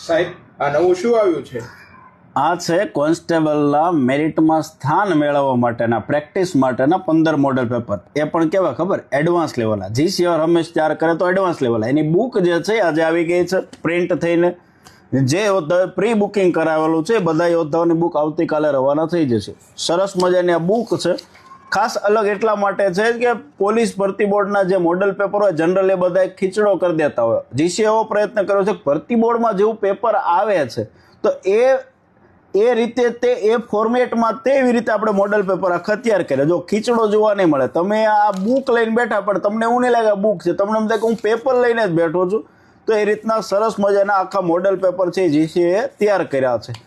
સાહેબ આ નવું શું આવ્યું છે? આ છે કોન્સ્ટેબલના મેરિટમાં સ્થાન મેળવવા માટેના પ્રેક્ટિસ માટેના 15 મોડેલ પેપર. એ પણ કેવા ખબર? એડવાન્સ લેવલના. GCR હંમેશા તૈયાર કરે તો એડવાન્સ લેવલ. એની બુક જે છે આજે આવી ગઈ છે પ્રિન્ટ થઈને. જે યોદ્ધાએ પ્રી બુકિંગ કરાવેલું છે બધા યોદ્ધાઓની બુક આવતીકાલે રવાના થઈ જશે. સરસ મજાની આ બુક છે. ખાસ અલગ એટલા માટે છે કે પોલીસ ભરતી બોર્ડના જે મોડેલ પેપર હોય જનરલ એ બધા ખીચડો કરી દેતા હોય. GCA એવો પ્રયત્ન કર્યો છે કે ભરતી બોર્ડમાં જેવું પેપર આવે છે તો એ રીતે તે એ ફોર્મેટમાં તેવી રીતે આપણે મોડેલ પેપર આખા તૈયાર કરે. જો ખીચડો જોવા નહીં મળે. તમે આ બુક લઈને બેઠા પણ તમને એવું નહીં લાગે બુક છે, તમને એમ થાય કે હું પેપર લઈને જ બેઠો છું. તો એ રીતના સરસ મજાના આખા મોડેલ પેપર છે GCA તૈયાર કર્યા છે.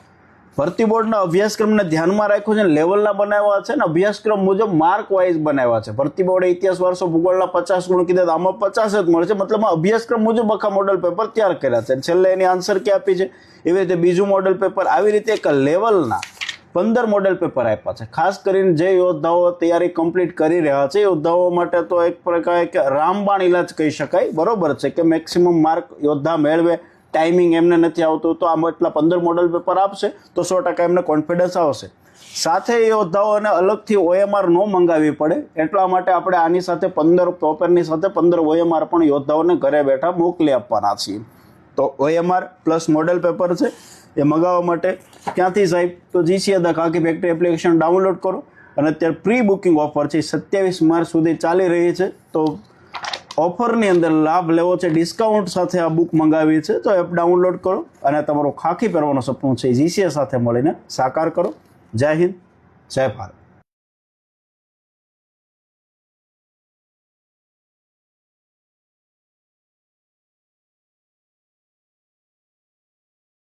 ભરતી બોર્ડના અભ્યાસક્રમને ધ્યાનમાં રાખ્યું છે, લેવલના બનાવ્યા છે ને અભ્યાસક્રમ મુજબ માર્ક વાઇઝ બનાવ્યા છે. ભરતી બોર્ડે ઇતિહાસ વારસો ભૂગોળના 50 ગુણ કીધા તો આમાં 50 જ મળશે. મતલબ અભ્યાસક્રમ મુજબ આખા મોડેલ પેપર તૈયાર કર્યા છે. છેલ્લે એની આન્સર કે આપી છે. એવી રીતે બીજું મોડેલ પેપર, આવી રીતે એક લેવલના 15 મોડેલ પેપર આપ્યા છે. ખાસ કરીને જે યોદ્ધાઓ તૈયારી કમ્પ્લીટ કરી રહ્યા છે યોદ્ધાઓ માટે તો એક પ્રકારે કે રામબાણ ઇલાજ કહી શકાય. બરોબર છે કે મેક્સિમમ માર્ક યોદ્ધા મેળવે. ટાઈમિંગ એમને નથી આવતું તો આમ એટલા 15 મોડેલ પેપર આપશે તો 100% એમને કોન્ફિડન્સ આવશે. સાથે યોદ્ધાઓને અલગથી OMR ન મંગાવવી પડે એટલા માટે આપણે આની સાથે 15 પેપરની સાથે 15 OMR પણ યોદ્ધાઓને ઘરે બેઠા મોકલી આપવાના છીએ. તો OMR પ્લસ મોડેલ પેપર છે એ મંગાવવા માટે ક્યાંથી સાહેબ? તો GCA the khaki factory application download કરો અને અત્યારે પ્રી બુકિંગ ઓફર છે 27 માર્ચ સુધી ચાલી રહી છે. તો ઓફરની અંદર લાભ લેવો છે, ડિસ્કાઉન્ટ સાથે આ બુક મંગાવી છે. તો એપ ડાઉનલોડ કરો અને તમારું ખાખી પહેરવાનું સપનું છે GCA સાથે મળીને સાકાર કરો. જય હિન્દ, જય ભારત.